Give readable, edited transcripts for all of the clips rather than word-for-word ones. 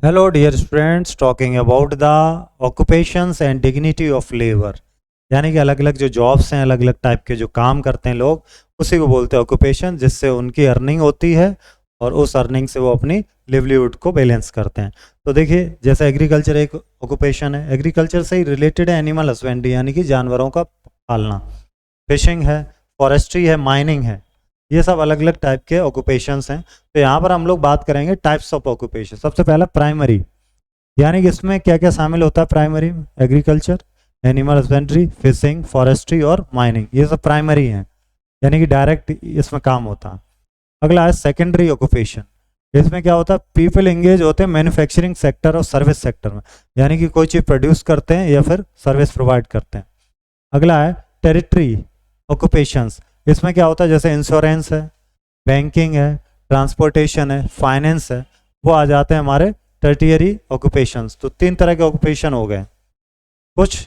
Hello, dear friends, talking about the occupations and dignity of labor. यानी कि अलग अलग जो जॉब्स हैं, अलग अलग टाइप के जो काम करते हैं लोग, उसी को बोलते हैं ऑक्यूपेशन, जिससे उनकी अर्निंग होती है और उस अर्निंग से वो अपनी लिवलीहुड को बैलेंस करते हैं। तो देखिए, जैसे एग्रीकल्चर एक ऑक्यूपेशन है, एग्रीकल्चर से ही रिलेटेड है एनिमल हस्बेंड्री यानी कि जानवरों का पालना, फिशिंग है, फॉरेस्ट्री है, माइनिंग है, ये सब अलग अलग टाइप के ऑक्यूपेशंस हैं। तो यहाँ पर हम लोग बात करेंगे टाइप्स ऑफ ऑक्यूपेशन। सबसे पहला प्राइमरी, यानी कि इसमें क्या क्या शामिल होता है प्राइमरी में? Agriculture, animal husbandry, fishing, forestry और माइनिंग, ये सब प्राइमरी हैं, यानी कि डायरेक्ट इसमें काम होता है। अगला है सेकेंडरी ऑक्यूपेशन। इसमें क्या होता है? पीपल एंगेज होते हैं मैन्युफैक्चरिंग सेक्टर और सर्विस सेक्टर में, यानी कि कोई चीज़ प्रोड्यूस करते हैं या फिर सर्विस प्रोवाइड करते हैं। अगला है टेरिटरी ऑक्यूपेशंस। इसमें क्या होता है? जैसे इंश्योरेंस है, बैंकिंग है, ट्रांसपोर्टेशन है, फाइनेंस है, वो आ जाते हैं हमारे टर्टियरी ऑक्यूपेशंस। तो 3 तरह के ऑक्यूपेशन हो गए। कुछ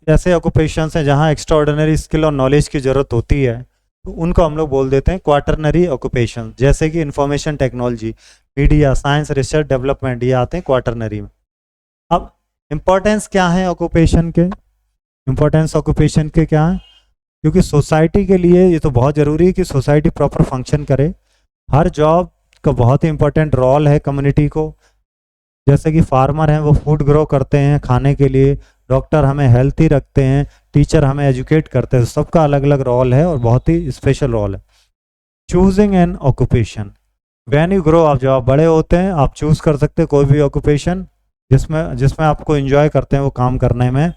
ऐसे ऑक्यूपेशंस हैं जहाँ एक्स्ट्राऑर्डिनरी स्किल और नॉलेज की ज़रूरत होती है, तो उनको हम लोग बोल देते हैं क्वार्टरनरी ऑक्यूपेशन, जैसे कि information technology, media, science, research, development, ये आते हैं क्वार्टरनरी में। अब इम्पोर्टेंस क्या है ऑक्यूपेशन के? इम्पोर्टेंस ऑक्यूपेशन के क्या है? क्योंकि सोसाइटी के लिए ये तो बहुत ज़रूरी है कि सोसाइटी प्रॉपर फंक्शन करे। हर जॉब का बहुत ही इंपॉर्टेंट रोल है कम्युनिटी को। जैसे कि फार्मर हैं, वो फूड ग्रो करते हैं खाने के लिए, डॉक्टर हमें हेल्थी रखते हैं, टीचर हमें एजुकेट करते हैं, सबका अलग अलग रोल है और बहुत ही स्पेशल रोल है। Choosing N occupation, when you grow, आप जब आप बड़े होते हैं आप चूज़ कर सकते हैं कोई भी ऑक्यूपेशन जिसमें जिसमें आपको इंजॉय करते हैं वो काम करने में,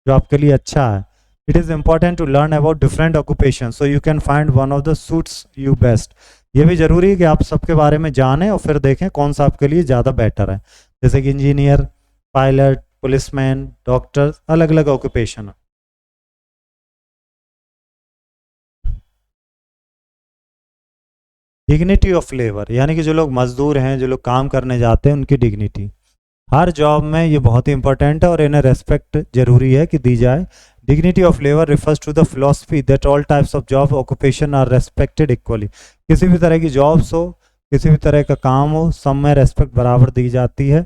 जो आपके लिए अच्छा है। It is important to learn about different occupations so you can find one of the suits you best. ये भी ज़रूरी है कि आप सबके बारे में जानें और फिर देखें कौन सा आपके लिए ज़्यादा बेटर है। जैसे कि इंजीनियर, पायलट, पुलिसमैन, डॉक्टर, अलग अलग ऑक्यूपेशन। डिग्निटी ऑफ लेबर, यानी कि जो लोग मजदूर हैं, जो लोग काम करने जाते हैं, उनकी डिग्निटी हर जॉब में ये बहुत ही इंपॉर्टेंट है और इन्हें रेस्पेक्ट जरूरी है कि दी जाए। Dignity of labour refers to the philosophy that all types of job occupation are respected equally. किसी भी तरह की जॉब्स हो, किसी भी तरह का काम हो, सब में रेस्पेक्ट बराबर दी जाती है।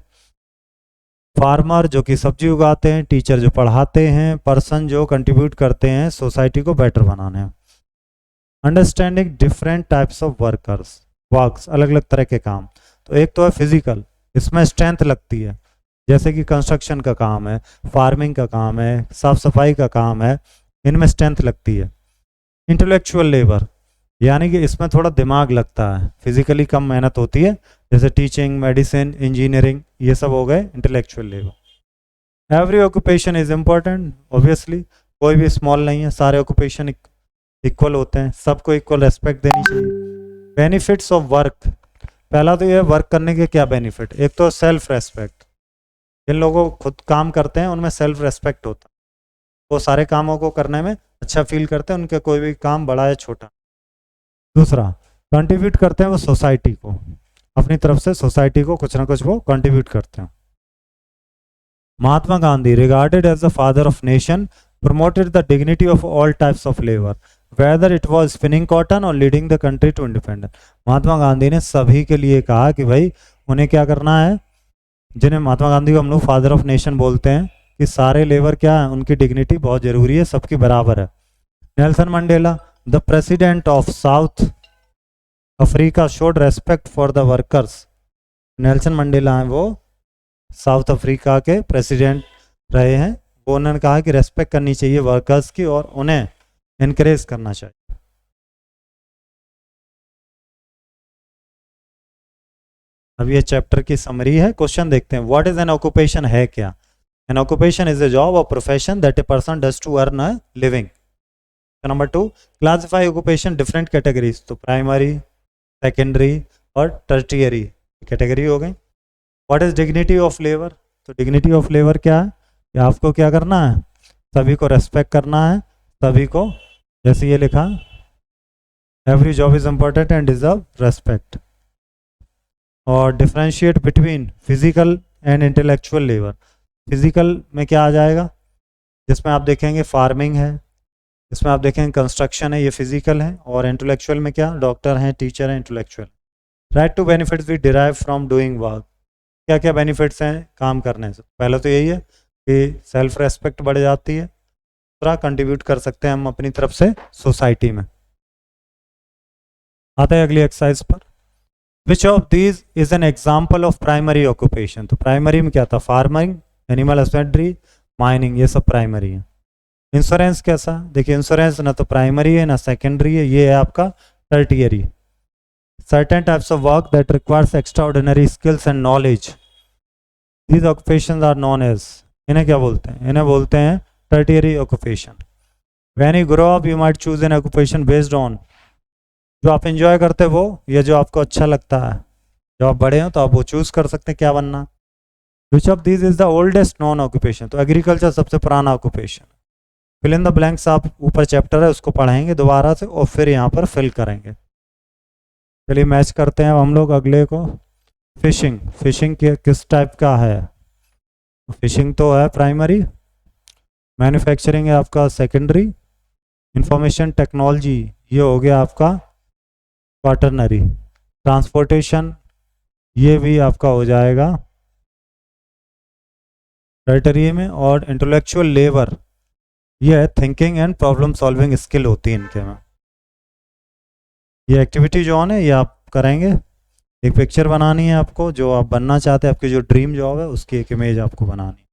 फार्मर जो कि सब्जी उगाते हैं, टीचर जो पढ़ाते हैं, पर्सन जो कंट्रीब्यूट करते हैं सोसाइटी को बेटर बनाने में। Understanding different types of works, अलग अलग तरह के काम। तो एक तो है फिजिकल, इसमें स्ट्रेंथ लगती है, जैसे कि कंस्ट्रक्शन का काम है, फार्मिंग का काम है, साफ सफाई का काम है, इनमें स्ट्रेंथ लगती है। इंटेलेक्चुअल लेबर, यानी कि इसमें थोड़ा दिमाग लगता है, फिजिकली कम मेहनत होती है, जैसे टीचिंग, मेडिसिन, इंजीनियरिंग, ये सब हो गए intellectual labour. Every occupation is important, obviously कोई भी स्मॉल नहीं है, सारे ऑक्यूपेशन इक्वल होते हैं, सबको इक्वल रेस्पेक्ट देनी चाहिए। बेनिफिट्स ऑफ वर्क, पहला तो ये वर्क करने के क्या बेनिफिट? एक तो सेल्फ रेस्पेक्ट, जिन लोगों को खुद काम करते हैं उनमें सेल्फ रेस्पेक्ट होता है, वो सारे कामों को करने में अच्छा फील करते हैं, उनके कोई भी काम बड़ा या छोटा। दूसरा, कंट्रीब्यूट करते हैं वो सोसाइटी को, अपनी तरफ से सोसाइटी को कुछ ना कुछ वो कंट्रीब्यूट करते हैं। Mahatma Gandhi, regarded as the father of nation, promoted the dignity of all types of labor, whether it was spinning cotton or leading the country to independence. Mahatma Gandhi ने सभी के लिए कहा कि भाई उन्हें क्या करना है, जिन्हें महात्मा गांधी को हम लोग फादर ऑफ नेशन बोलते हैं, कि सारे लेबर क्या है, उनकी डिग्निटी बहुत जरूरी है, सबकी बराबर है। Nelson Mandela, the president of south Africa, showed respect for the workers. Nelson Mandela हैं, वो साउथ अफ्रीका के प्रेसिडेंट रहे हैं, वो उन्होंने कहा कि रेस्पेक्ट करनी चाहिए वर्कर्स की और उन्हें इनकरेज करना चाहिए। अब ये चैप्टर की समरी है। क्वेश्चन देखते हैं, व्हाट इज एन ऑक्यूपेशन, है क्या? An occupation is a job और profession that a person does to earn a living. Number 2, classify occupation different categories, तो प्राइमरी, सेकेंडरी और टर्टियरी कैटेगरी हो गई। What is dignity of labour, तो dignity of labour क्या है कि आपको क्या करना है, सभी को रेस्पेक्ट करना है, सभी को, जैसे ये लिखा, every job is important and deserve respect. और differentiate between physical and intellectual labour, physical में क्या आ जाएगा, जिसमें आप देखेंगे फार्मिंग है, इसमें आप देखेंगे कंस्ट्रक्शन है, ये फिजिकल है, और इंटेलेक्चुअल में क्या, डॉक्टर हैं, टीचर हैं, intellectual. Right to benefits we derive from doing work, क्या क्या बेनिफिट्स हैं काम करने से? पहला तो यही है कि सेल्फ रेस्पेक्ट बढ़ जाती है, दूसरा कंट्रीब्यूट कर सकते हैं हम अपनी तरफ से सोसाइटी में। आता है अगली एक्सरसाइज पर, which of these is an example of primary occupation? तो प्राइमरी में क्या था? फार्मिंग, एनिमल हस्बेंड्री, माइनिंग, ये सब प्राइमरी है। इंश्योरेंस कैसा? देखिए इंश्योरेंस ना तो प्राइमरी है ना सेकेंडरी है, ये है आपका tertiary. Certain types of work that requires extraordinary skills and knowledge, these occupations are known as, इन्हें क्या बोलते हैं? इन्हें बोलते हैं tertiary occupation. When you grow up you might choose an occupation based on, जो आप एंजॉय करते हो वो, या जो आपको अच्छा लगता है। जब आप बड़े हो तो आप वो चूज कर सकते हैं क्या बनना। Which of this is the oldest known occupation? तो एग्रीकल्चर सबसे पुराना occupation. Fill in the blanks, आप ऊपर चैप्टर है उसको पढ़ेंगे दोबारा से और फिर यहाँ पर फिल करेंगे। चलिए मैच करते हैं अब हम लोग अगले को। फिशिंग, फिशिंग किस टाइप का है? फिशिंग तो है प्राइमरी, मैन्युफैक्चरिंग है आपका सेकेंडरी, इंफॉर्मेशन टेक्नोलॉजी ये हो गया आपका क्वाटरनरी, ट्रांसपोर्टेशन ये भी आपका हो जाएगा टर्टरी में, और इंटेलेक्चुअल लेबर ये है thinking and problem solving skill होती है इनके में। ये एक्टिविटी जो है ये आप करेंगे, एक पिक्चर बनानी है आपको जो आप बनना चाहते हैं, आपकी जो ड्रीम जॉब है उसकी एक इमेज आपको बनानी है,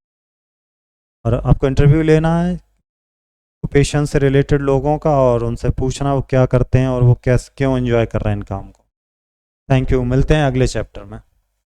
और आपको इंटरव्यू लेना है ऑक्यूपेशन से रिलेटेड लोगों का और उनसे पूछना वो क्या करते हैं और वो कैसे क्यों एंजॉय कर रहे हैं इन काम को। थैंक यू, मिलते हैं अगले चैप्टर में।